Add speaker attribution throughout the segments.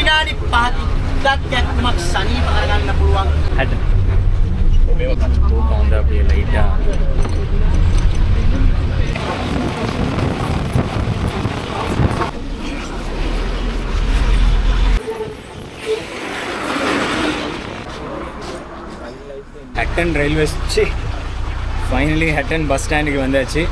Speaker 1: විනාඩි 5ක් යක්මක් සනීප කරගන්න පුළුවන්.
Speaker 2: හට මේව කච්චෝ කොන්ද අපේ ලයිටා Hatton railway finally Hatton bus ஸ்டாண்டுக்கு வந்தாச்சு.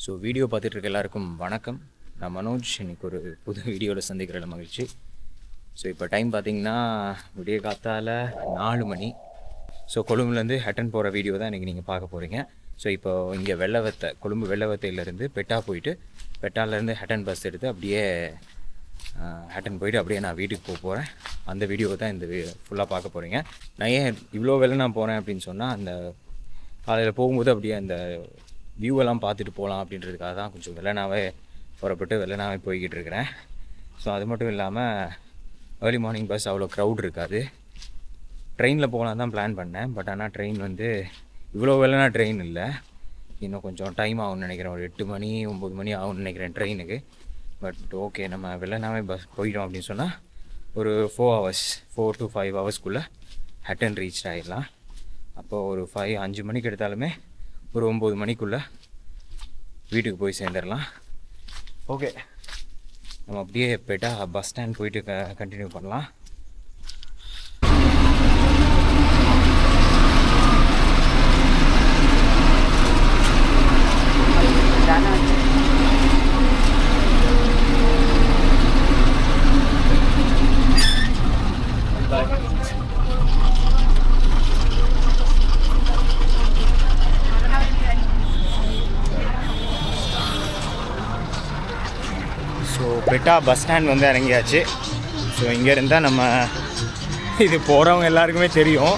Speaker 2: ஸோ வீடியோ பார்த்துட்டு இருக்க எல்லாருக்கும் வணக்கம். நான் மனோஜ். இன்றைக்கி ஒரு புது வீடியோவில் சந்திக்கிற மகிழ்ச்சி. ஸோ இப்போ டைம் பார்த்திங்கன்னா விடிய காத்தால் 4 மணி. ஸோ கொழும்புலேருந்து ஹட்டன் போகிற வீடியோ தான் இன்றைக்கி நீங்கள் பார்க்க போகிறீங்க. ஸோ இப்போ இங்கே கொழும்பு வெள்ளவத்தையிலேருந்து பெட்டா போயிட்டு பெட்டாலேருந்து ஹட்டன் பஸ் எடுத்து அப்படியே ஹட்டன் போயிட்டு அப்படியே நான் வீட்டுக்கு போகிறேன். அந்த வீடியோ தான் இந்த ஃபுல்லாக பார்க்க போகிறீங்க. நான் ஏன் இவ்வளோ வெள்ளை நான் போகிறேன் அப்படின்னு சொன்னால், அந்த காலையில் போகும்போது அப்படியே அந்த வியூவெல்லாம் பார்த்துட்டு போகலாம் அப்படின்றதுக்காக தான் கொஞ்சம் வெள்ளனாவே புறப்பட்டு வெள்ளனாவே போய்கிட்டு இருக்கிறேன். ஸோ அது மட்டும் இல்லாமல் ஏர்லி மார்னிங் பஸ் அவ்வளோ க்ரௌட் இருக்காது. ட்ரெயினில் போகலாம் தான் பிளான் பண்ணேன். பட் ஆனால் ட்ரெயின் வந்து இவ்வளோ வெள்ளனா ட்ரெயின் இல்லை. இன்னும் கொஞ்சம் டைம் ஆகும்னு நினைக்கிறேன். ஒரு 8 மணி 9 மணி ஆகும்னு நினைக்கிறேன் ட்ரெயினுக்கு. பட் ஓகே, நம்ம வெள்ளனாவே பஸ் போயிட்டோம் அப்படின்னு சொன்னால் ஒரு 4 to 5 ஹவர்ஸ்க்குள்ளே ஹட்டன் ரீச் ஆகிடலாம். அப்போது ஒரு 5 மணிக்கு எடுத்தாலுமே ஒரு 9 மணிக்குள்ளே வீட்டுக்கு போய் சேர்ந்துடலாம். ஓகே, நம்ம அப்படியே பெட்டா பஸ் ஸ்டாண்ட் போயிட்டு கண்டினியூ பண்ணலாம். ஸோ பெட்டா பஸ் ஸ்டாண்ட் வந்து இறங்கியாச்சு. ஸோ இங்கே இருந்தால் நம்ம இது போகிறவங்க எல்லாருக்குமே தெரியும்.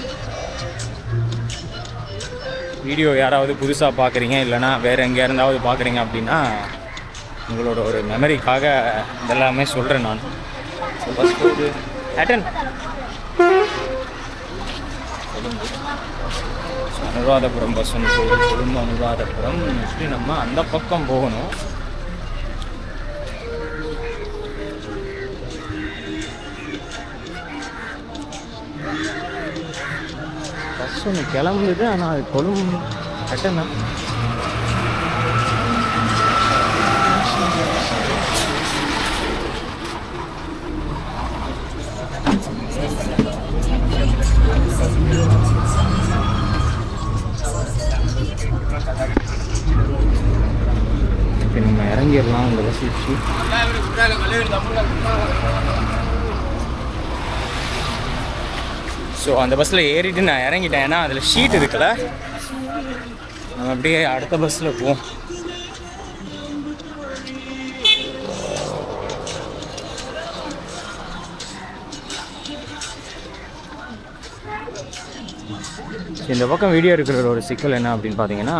Speaker 2: வீடியோ யாராவது புதுசாக பார்க்குறீங்க இல்லைனா வேறு எங்கே இருந்தாவது பார்க்குறீங்க அப்படின்னா உங்களோட ஒரு மெமரிக்காக இதெல்லாமே சொல்கிறேன் நான். ஸோ பஸ் போகுது ஹட்டன். அனுராதபுரம் பஸ் ஒன்று போகுது. கொழும்பு அனுராதபுரம். இப்படி நம்ம அந்த பக்கம் போகணும். பஸ் ஒன்று கிளம்புது, ஆனால் அது கொழும்பு ஹட்டன் தான். இப்போ நம்ம இறங்கிடலாம் அந்த பஸ் வச்சு. ஸோ அந்த பஸ்ஸில் ஏறிட்டு நான் இறங்கிட்டேன். ஏன்னா அதில் ஷீட் இருக்குல்ல, நம்ம அப்படியே அடுத்த பஸ்ஸில் போவோம். இந்த பக்கம் வீடியோ இருக்கிற ஒரு சிக்கல் என்ன அப்படின்னு பார்த்தீங்கன்னா,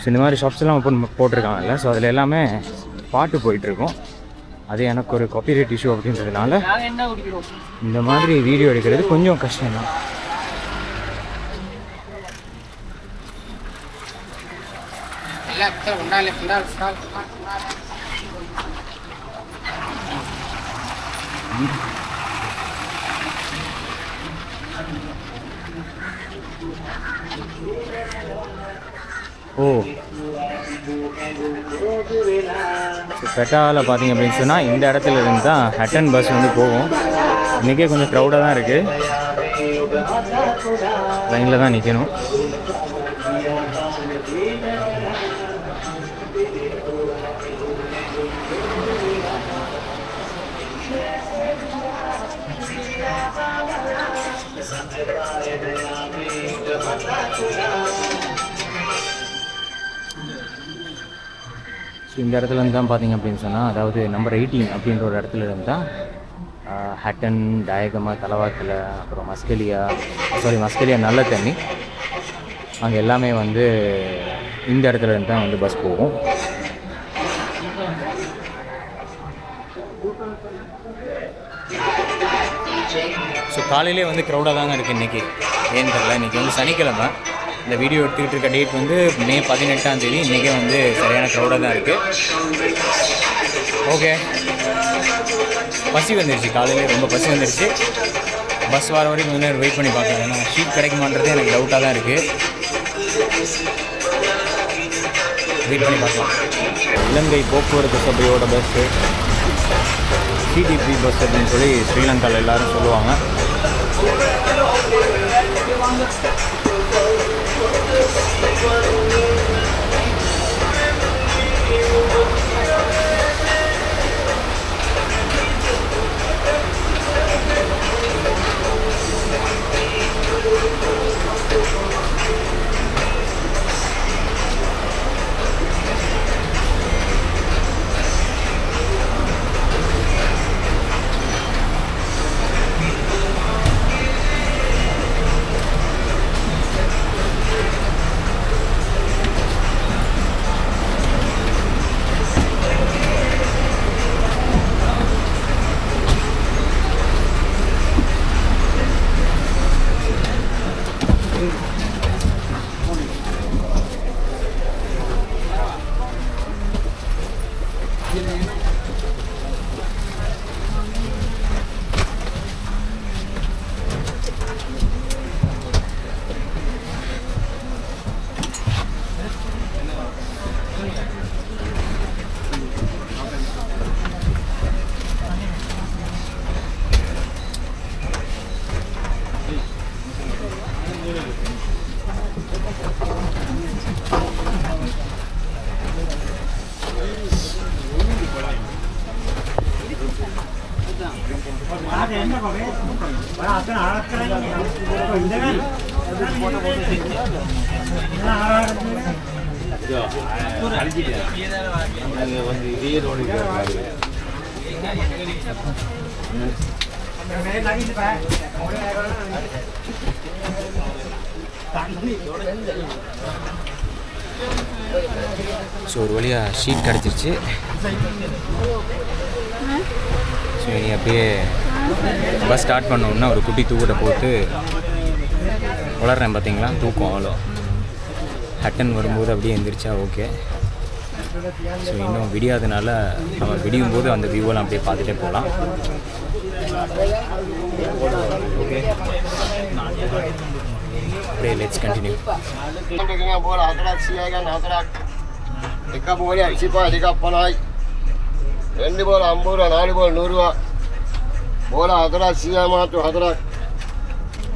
Speaker 2: ஸோ இந்த மாதிரி ஷாப்ஸ் எல்லாம் போட்டிருக்காங்கல்ல, ஸோ அதில் எல்லாமே பாட்டு போயிட்டுருக்கும். அது எனக்கு ஒரு காப்பிரைட் இஷ்யூ அப்படின்றதுனால இந்த மாதிரி வீடியோ எடுக்கிறது கொஞ்சம் கஷ்டம்தான். ஓ, பெட்டாவில் பார்த்தீங்க அப்படின்னு சொன்னால் இந்த இடத்துல இருந்து தான் ஹட்டன் பஸ் வந்து போகும். இன்றைக்கே கொஞ்சம் க்ரௌடாக தான் இருக்குது. லைனில் தான் நிற்கணும். ஸோ இந்த இடத்துல இருந்து தான் பார்த்தீங்க அப்படின்னு சொன்னால், அதாவது நம்பர் 18 அப்படின்ற ஒரு இடத்துல இருந்து தான் ஹட்டன், டயகமா, தலவாத்தில், அப்புறம் மஸ்கெலியா நல்ல தண்ணி, அங்கே எல்லாமே வந்து இந்த இடத்துல இருந்து தான் வந்து பஸ் போகும். ஸோ காலையிலே வந்து க்ரௌடாக தாங்க இருக்குது இன்றைக்கி. ஏன்னு தெரியல, இன்றைக்கி வந்து சனிக்கிழமை. இந்த வீடியோ எடுத்துக்கிட்டு இருக்க டேட் வந்து மே 18ஆம் தேதி. இன்றைக்கே வந்து சரியான க்ரௌடாக தான் இருக்குது. ஓகே, பசி வந்துடுச்சு, காலையிலே ரொம்ப பசி வந்துடுச்சு. பஸ் வர வரைக்கும் கொஞ்சம் நேரம் வெயிட் பண்ணி பார்க்கலாம். ஏன்னா ஷீட் கிடைக்குமான்றது எனக்கு டவுட்டாக தான் இருக்குது. வெயிட் பண்ணி பார்க்கலாம். இலங்கை போக்குவரத்து சபையோட பஸ்ஸு CTP பஸ் அப்படின்னு சொல்லி ஸ்ரீலங்காவில் எல்லோரும் சொல்லுவாங்க. ஸோ ஒரு வழியாக ஷீட் கிடச்சிருச்சு. ஸோ இனி அப்படியே பஸ் ஸ்டார்ட் பண்ணோன்னா ஒரு குட்டி தூக்கத்தை போட்டு வளர்றேன். பார்த்தீங்களா, தூக்கம் அவ்வளோ. ஹட்டன் வரும்போது அப்படியே எந்திரிச்சா ஓகே. ஸோ இன்னும் விடியாதனால நம்ம விடியும் போது அந்த வியூவெல்லாம் அப்படியே பார்த்துட்டே போகலாம். ஓகே, அப்படியே லெட்ஸ் கண்டினியூ.
Speaker 3: එක බෝලයක් 25 දෙකක් 50යි. ரெண்டு බෝල 50 ரூபா, 4 බෝල 100 ரூபா. බෝල 4ක් 100යි මාත්‍ර 4ක්.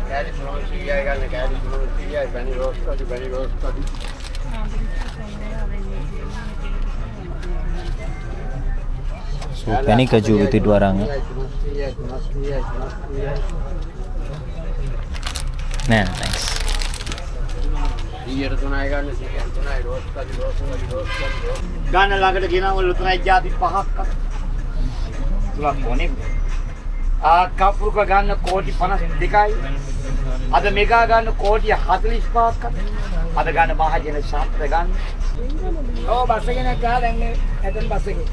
Speaker 3: කැලි 100යි ගන්න, කැලි 100යි බැනි රෝස් කඩි.
Speaker 2: ஸோ பெனி கஜு வித்துட்டு வராங்க. நைஸ்.
Speaker 3: 100ට 3යි ගන්න, 100ට 3යි රෝස් කඩි.
Speaker 1: ගන්න ළඟට ගෙනාව ලුතුනයි ಜಾති පහක් තුලක් ඕනේ. කපුරුක ගන්න කෝටි 52යි. අද මෙගා ගන්න කෝටි 45ක්. අද ගන්න මහජන ශාස්ත්‍ර ගන්න. ඔව් බස් එකේ නැගා දැන් ඇතන් බස් එකේ.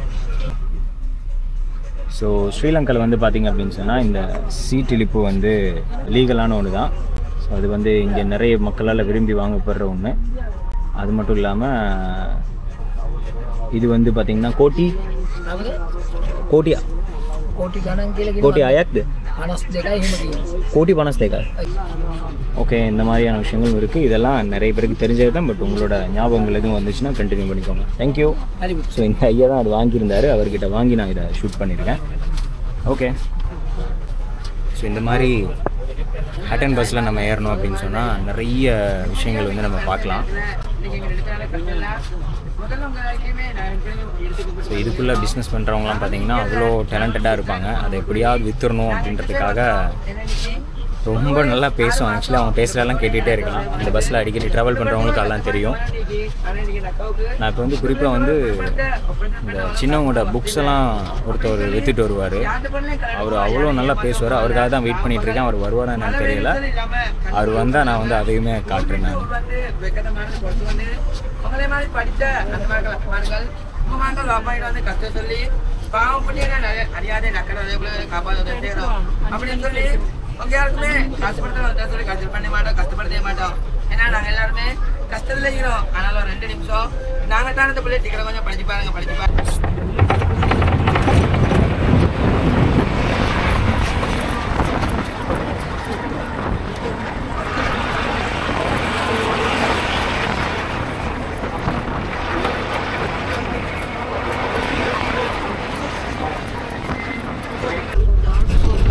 Speaker 2: ஸோ ஸ்ரீலங்காவில் வந்து பார்த்திங்க அப்படின்னு சொன்னால் இந்த சீட்டிலிப்பு வந்து லீகலான ஒன்று தான். ஸோ அது வந்து இங்கே நிறைய மக்களால் விரும்பி வாங்கப்படுற ஒன்று. அது மட்டும் இல்லாமல் இது வந்து பார்த்திங்கன்னா கோட்டி ஆயாக்குது கோட்டி 52. ஓகே, இந்த மாதிரியான விஷயங்களும் இருக்குது. இதெல்லாம் நிறைய பேருக்கு தெரிஞ்சது தான். பட் உங்களோட ஞாபகங்கள் எதுவும் வந்துச்சுன்னா கண்டினியூ பண்ணிக்கோங்க. தேங்க்யூ. ஸோ இந்த ஐயா தான் அது வாங்கியிருந்தார். அவர்கிட்ட வாங்கி நான் இதை ஷூட் பண்ணியிருக்கேன். ஓகே, ஸோ இந்த மாதிரி ஹட்டன் பஸ்ஸில் நம்ம ஏறணும் அப்படின்னு சொன்னால் நிறைய விஷயங்கள் வந்து நம்ம பார்க்கலாம். ஸோ இதுக்குள்ளே பிஸ்னஸ் பண்ணுறவங்களாம் பார்த்தீங்கன்னா அவ்வளோ டேலண்டடாக இருப்பாங்க. அதை எப்படியாவது விற்றுறணும் அப்படின்றதுக்காக ரொம்ப நல்லா பேசும். ஆக்சுவலி அவங்க பேசுகிறதெல்லாம் கேட்டுகிட்டே இருக்கலாம். இந்த பஸ்ஸில் அடிக்கடி ட்ராவல் பண்ணுறவங்களுக்கு அதெல்லாம் தெரியும். நான் இப்போ வந்து குறிப்பாக வந்து இந்த சின்னவங்களோட புக்ஸ் எல்லாம் ஒருத்தர் விற்றுட்டு வருவார். அவர் அவ்வளோ நல்லா பேசுவார். அவருக்காக தான் வெயிட் பண்ணிகிட்டு இருக்கேன். அவர் வருவாரா என்னன்னு தெரியல. அவர் வந்தால் நான் வந்து அதையுமே காட்டுறேன். நான்
Speaker 4: பாவம் பண்ணி அறியாதே நக்கடை காப்பாற்ற செய்யறோம் அப்படின்னு சொல்லி யாருக்குமே கஷ்டப்படுத்த சொல்லி கஷ்டம் பண்ண மாட்டோம், கஷ்டப்படுத்தவே மாட்டோம். ஏன்னா நாங்கள் எல்லாருமே கஷ்டத்துல இருக்கிறோம். அதனால ஒரு 2 நிமிஷம் நாங்கள் தான் இந்த பிள்ளை டிக்கெட்டை கொஞ்சம் படிச்சு பாருங்க.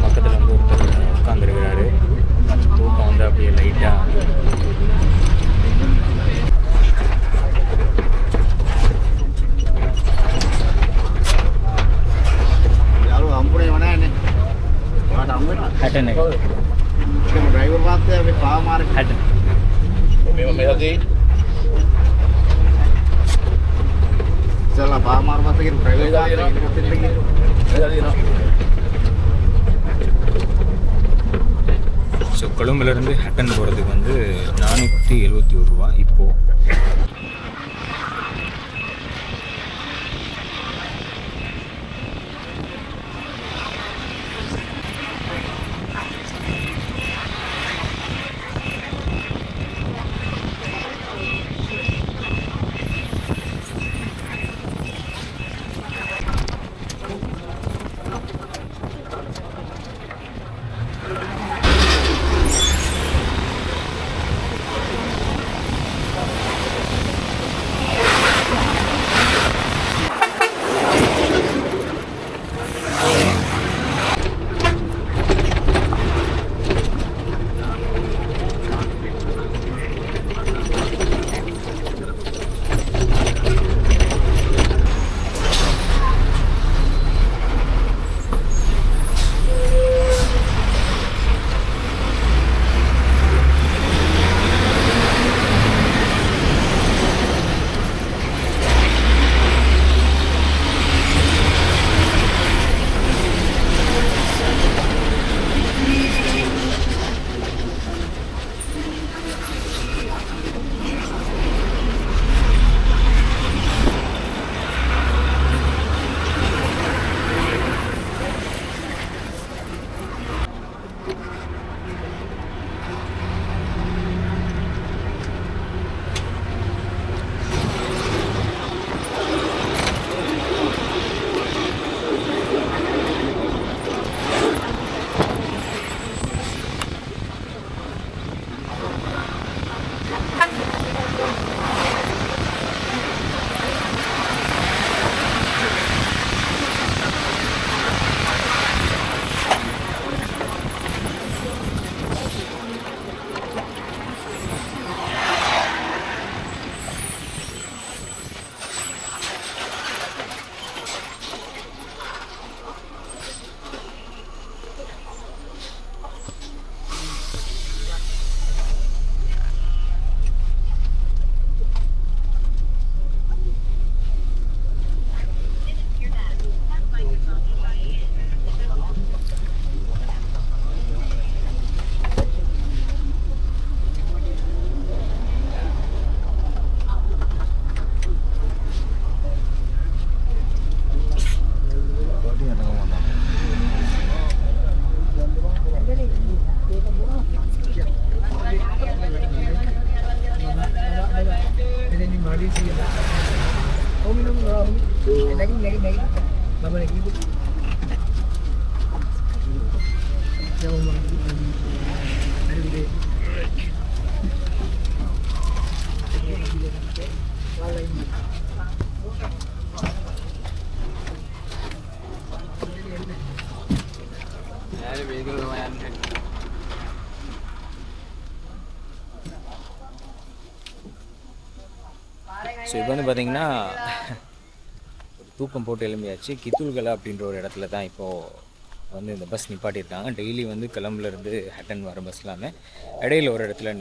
Speaker 2: பக்கத்தில் வந்து ஒருத்தர் உட்காந்துருக்கிறாரு. தூக்கம் வந்து அப்படியே லைட்டாக हटने
Speaker 3: ड्राइवर बात है अभी पाव मार
Speaker 2: हटने
Speaker 3: मेरा दी चला पाव मार बात है ड्राइवर
Speaker 2: ஸோ கொழும்புலேருந்து ஹட்டன் போகிறதுக்கு வந்து 471 ரூபா இப்போது. ஸோ இப்போ வந்து பார்த்திங்கன்னா ஒரு தூக்கம் போட்டு எழும்பியாச்சு. கித்துல்கலா அப்படின்ற ஒரு இடத்துல தான் இப்போது வந்து இந்த பஸ் நிப்பாட்டியிருக்காங்க. டெய்லி வந்து கொலம்புலேருந்து ஹட்டன் வர பஸ் எல்லாமே இடையில ஒரு இடத்துல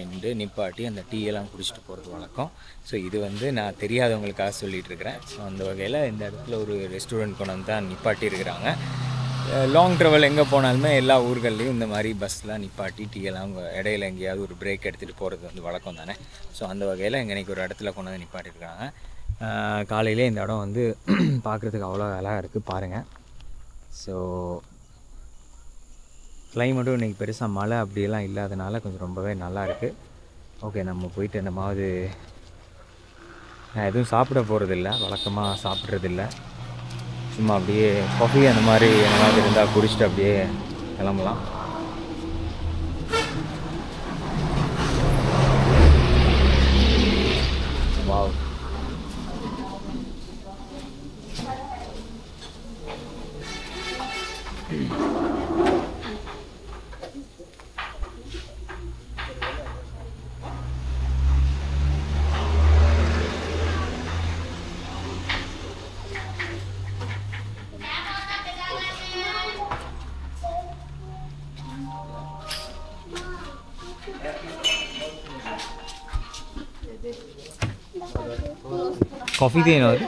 Speaker 2: நிப்பாட்டி அந்த டீ எல்லாம் குடிச்சிட்டு போகிறது வழக்கம். ஸோ இது வந்து நான் தெரியாதவங்களுக்காக சொல்லிகிட்டு இருக்கிறேன். ஸோ அந்த வகையில் இந்த இடத்துல ஒரு ரெஸ்டாரண்ட் கொண்டு வந்து தான் நிப்பாட்டியிருக்கிறாங்க. லாங் ட்ராவல் எங்கே போனாலுமே எல்லா ஊர்கள்லேயும் இந்த மாதிரி பஸ்லாம் நிப்பாட்டி டீ எல்லாம் இடையில எங்கேயாவது ஒரு பிரேக் எடுத்துகிட்டு போகிறது வந்து வழக்கம் தானே. ஸோ அந்த வகையில் இன்றைக்கி ஒரு இடத்துல கொண்டு வந்து நிப்பாட்டியிருக்காங்க. காலையிலே இந்த இடம் வந்து பார்க்குறதுக்கு அவ்வளோ அழகாக இருக்குது பாருங்கள். ஸோ கிளைமேட்டும் இன்றைக்கி பெருசாக மழை அப்படியெல்லாம் இல்லாதனால கொஞ்சம் ரொம்பவே நல்லா இருக்குது. ஓகே, நம்ம போயிட்டு என்னமாவது நான் எதுவும் சாப்பிட போகிறதில்ல, வழக்கமாக சாப்பிட்றதில்ல. சும்மா அப்படியே காஃபி அந்த மாதிரி என்னமாவது இருந்தால் குடிச்சிட்டு அப்படியே கிளம்பலாம். வாவ், कॉफ़ी देना होती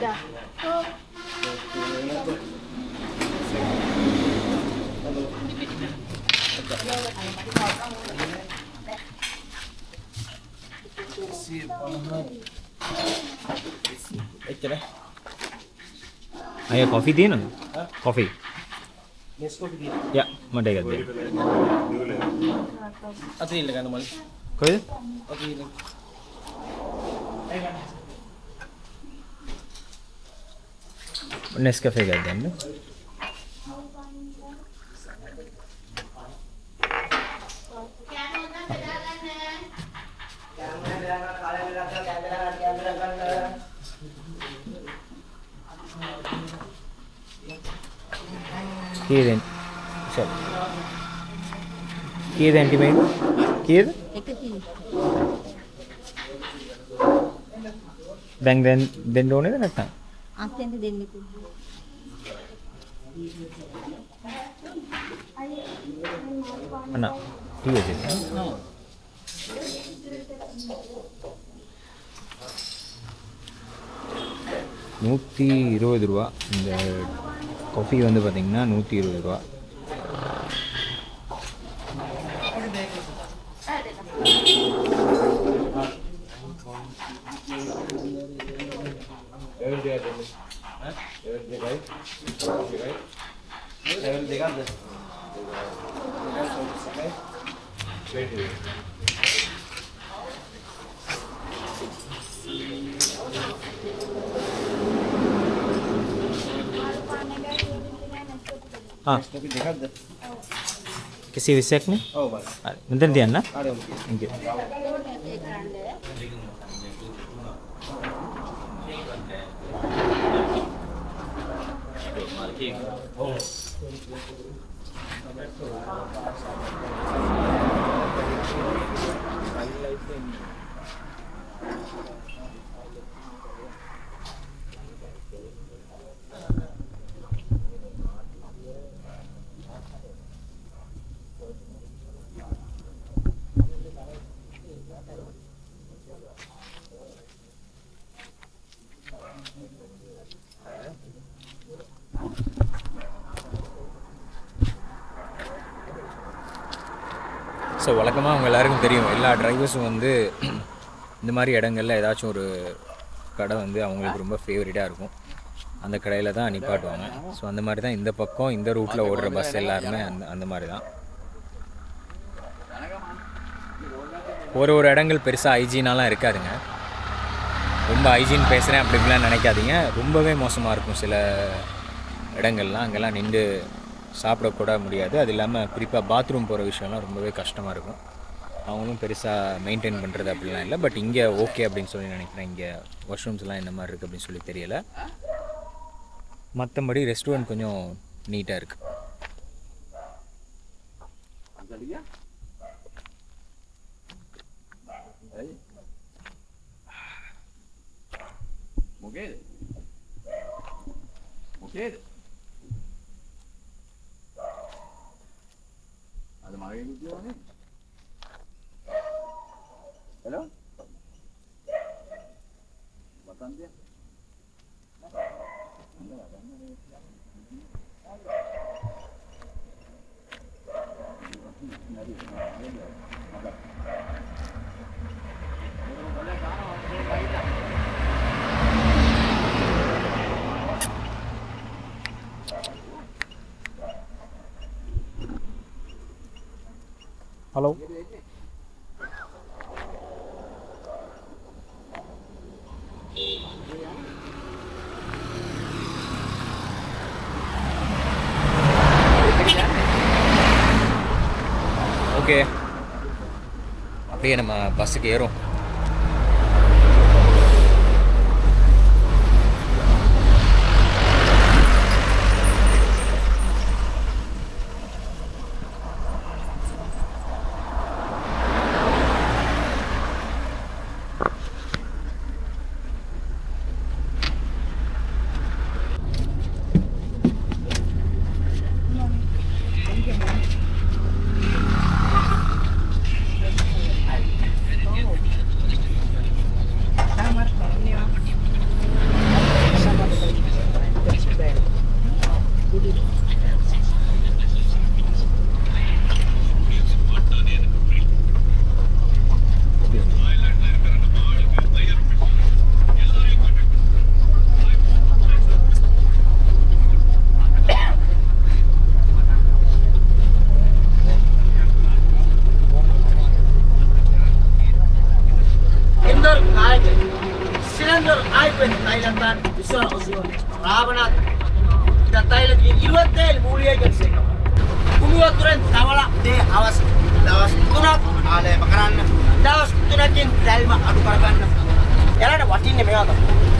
Speaker 2: आया कॉफ़ी दी ना कॉफ़ी या मटे कर दे अति लगा ना मल कोई अति नेस्कैफे कर दें हमने Kiden, chal. Kiden anti main. Kid. Then don't even know.
Speaker 5: Asten tu den niku.
Speaker 2: Anna, ठीक है जी. 120 ரூபா இந்த காஃபி வந்து பார்த்தீங்கன்னா 120 ரூபா. हाँ किसी विषय में मंदिर दिया ना इनके ஸோ வழக்கமாக அவங்க எல்லாருக்கும் தெரியும், எல்லா டிரைவர்ஸும் வந்து இந்த மாதிரி இடங்களில் ஏதாச்சும் ஒரு கடை வந்து அவங்களுக்கு ரொம்ப ஃபேவரட்டாக இருக்கும். அந்த கடையில் தான் நிப்பாட்டுவாங்க. ஸோ அந்த மாதிரி தான் இந்த பக்கம் இந்த ரூட்டில் ஓடுற பஸ் எல்லாருமே அந்த மாதிரி தான். ஒரு இடங்கள் பெருசாக ஹைஜீனாலாம் இருக்காதுங்க. ரொம்ப ஹைஜீன் பேசுகிறேன் அப்படி இப்படிலாம் நினைக்காதீங்க. ரொம்பவே மோசமாக இருக்கும் சில இடங்கள்லாம். அங்கெல்லாம் நின்று சாப்பிடக்கூட முடியாது. அது இல்லாமல் குறிப்பாக பாத்ரூம் போகிற விஷயம்லாம் ரொம்பவே கஷ்டமாக இருக்கும். அவங்களும் பெருசாக மெயின்டைன் பண்ணுறது அப்படிலாம் இல்லை. பட் இங்கே ஓகே அப்படின்னு சொல்லி நினைக்கிறேன். இங்கே வாஷ்ரூம்ஸ்லாம் என்ன மாதிரி இருக்குது அப்படின்னு சொல்லி தெரியலை. மற்றபடி ரெஸ்டாரண்ட் கொஞ்சம் நீட்டாக இருக்குது.
Speaker 1: Hello? Matanda.
Speaker 5: Hello.
Speaker 2: ஓகே, அப்படியே நம்ம பஸ்ஸுக்கு ஏறும்.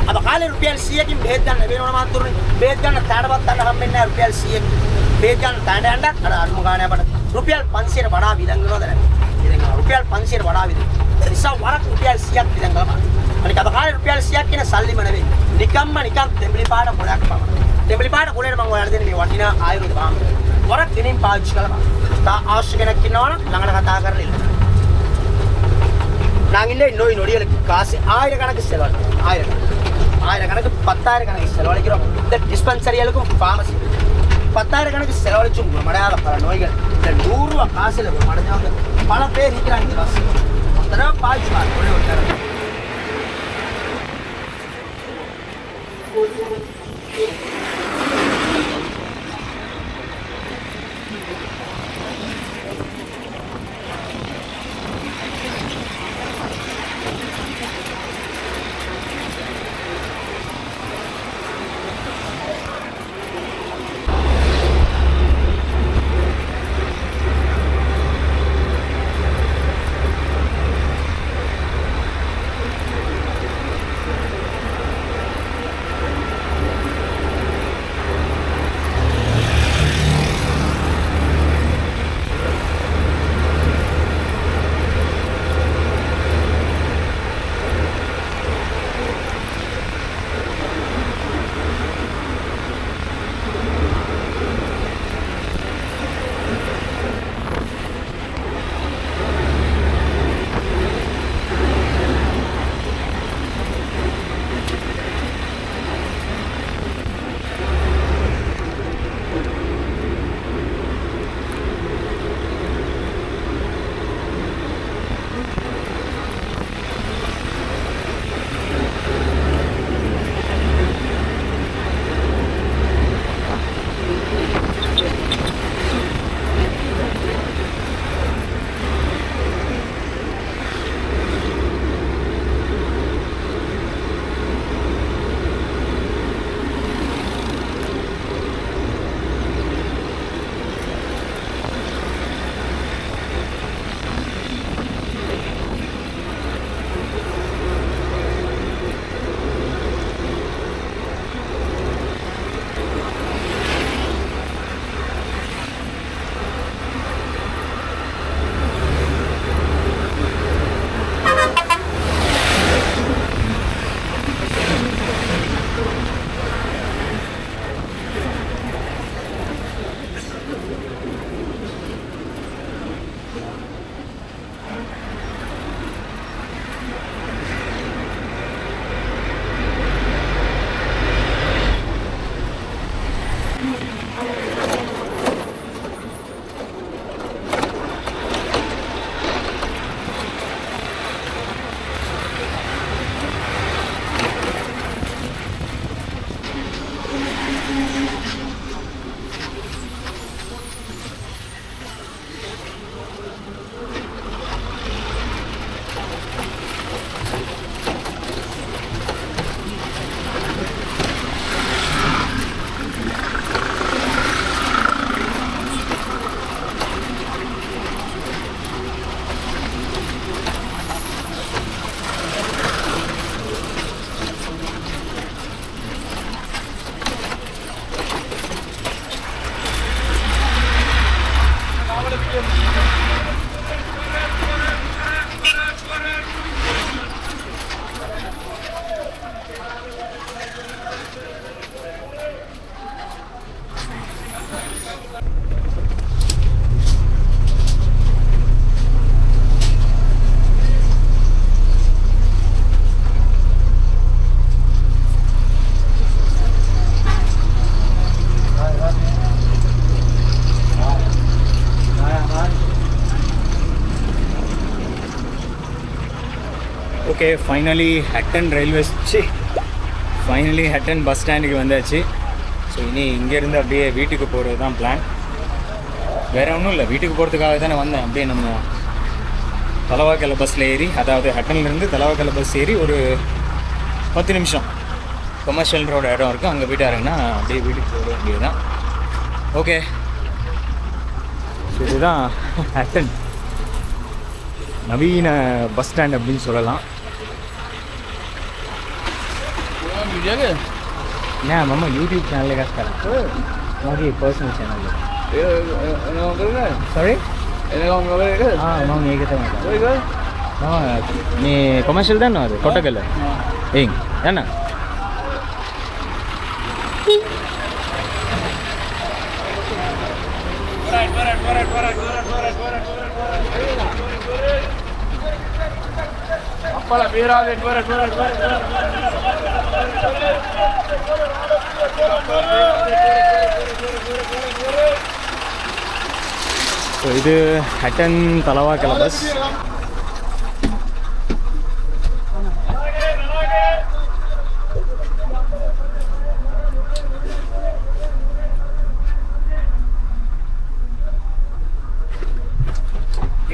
Speaker 6: अब खाली रुपया सीए की भेद गන්න වෙනවන මාතුරුනේ भेद ගන්න තාඩවත් ගන්න හම්බෙන්නේ නැහැ රුපියල් 100ක් भेद ගන්න තාඩ යන්නත් අර අරුම ගානේ අපට රුපියල් 500ට වඩා විදන් කරනවද නැහැ ඉතින් රුපියල් 500ට වඩා විදන් නිසා වරක් රුපියල් 100ක් විදන් කරලා අනික අද කාලේ රුපියල් 100ක් කියන සල්ලිම නෙවෙයි නිකම්ම නිකම් දෙම්බලි පාඩ පොලයක් පමණ දෙම්බලි පාඩ පොලේට මම ඔයාලට දෙන්නේ මේ වටිනා ආයුර්වේද බාම් වරක් දිනින් පාවිච්චි කරලා තා අවශ්‍ය කෙනෙක් ඉන්නවනම් ළඟට කතා කරලා ඉන්න நாங்கள் இன்னொரு நொடிகளுக்கு காசு ஆயிரக்கணக்கு செலவு ஆயிரக்கணக்கு 10,000 கணக்கு செலவழிக்கிறோம் இந்த டிஸ்பென்சரிகளுக்கும் ஃபார்மசி 10,000 கணக்கு செலவழிச்சும் குணமடையாத பல நோய்கள் இந்த 100 ரூபா காசில் குணமடைஞ்சவங்க பல பேர் இருக்கிறாங்க இந்த பஸ் மொத்தமாக பாய்ச்சுவாங்க ஒரே ஒரு தடவை
Speaker 2: ஓகே ஃபைனலி ஹட்டன் பஸ் ஸ்டாண்டுக்கு வந்தாச்சு. ஸோ இனி இங்கேருந்து அப்படியே வீட்டுக்கு போகிறது தான் பிளான். வேறு ஒன்றும் இல்லை, வீட்டுக்கு போகிறதுக்காக தானே வந்தேன். அப்படியே நம்ம தலவாக்கலை பஸ்ஸில் ஏறி, அதாவது ஹட்டன்லேருந்து தலவாக்கலை பஸ் ஏறி ஒரு 10 நிமிஷம் கமர்ஷியல் ரோடு இடம் இருக்குது, அங்கே போய்ட்டு இறங்கினா அப்படியே வீட்டுக்கு போக வேண்டியது தான். ஓகே, ஸோ இதுதான் ஹட்டன் நவீன பஸ் ஸ்டாண்ட் அப்படின்னு சொல்லலாம். ना मम्मा यूट्यूब चैनल का कर मागी पर्सनल चैनल सॉरी हाँ मम्मी ये कहते हैं हाँ मैं कमर्शियल था ना ಅದು ಕೊಟ್ಟಗಲ್ಲ ಹಿಂಗ್ ಏನ ಅಪ್ಪಳ ಬೇರಾದೆ ஸோ இது ஹட்டன் தலவாக்கலை பஸ்.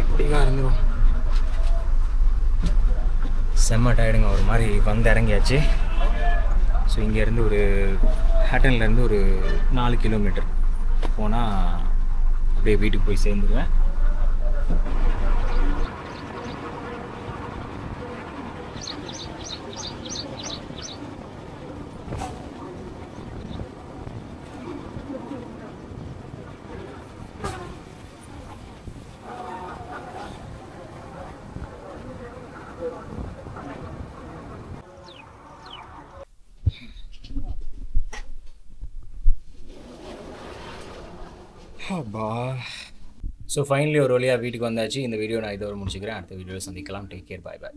Speaker 2: எப்படிதான் இருந்துடும், செம்ம டயர்டுங்க, ஒரு மாதிரி வந்து இறங்கியாச்சு. ஸோ இங்கேருந்து ஒரு ஹட்டன்லேருந்து ஒரு 4 கிலோமீட்டர் போனால் அப்படியே வீட்டுக்கு போய் சேர்ந்துருவேன். ஸோ ஃபைனலி ஒரு வழியாக வீட்டுக்கு வந்தாச்சு. இந்த வீடியோ நான் இதோட முடிச்சுக்கிறேன். அடுத்த வீடியோவில் சந்திக்கலாம். டேக் கேர், பாய் பாய்.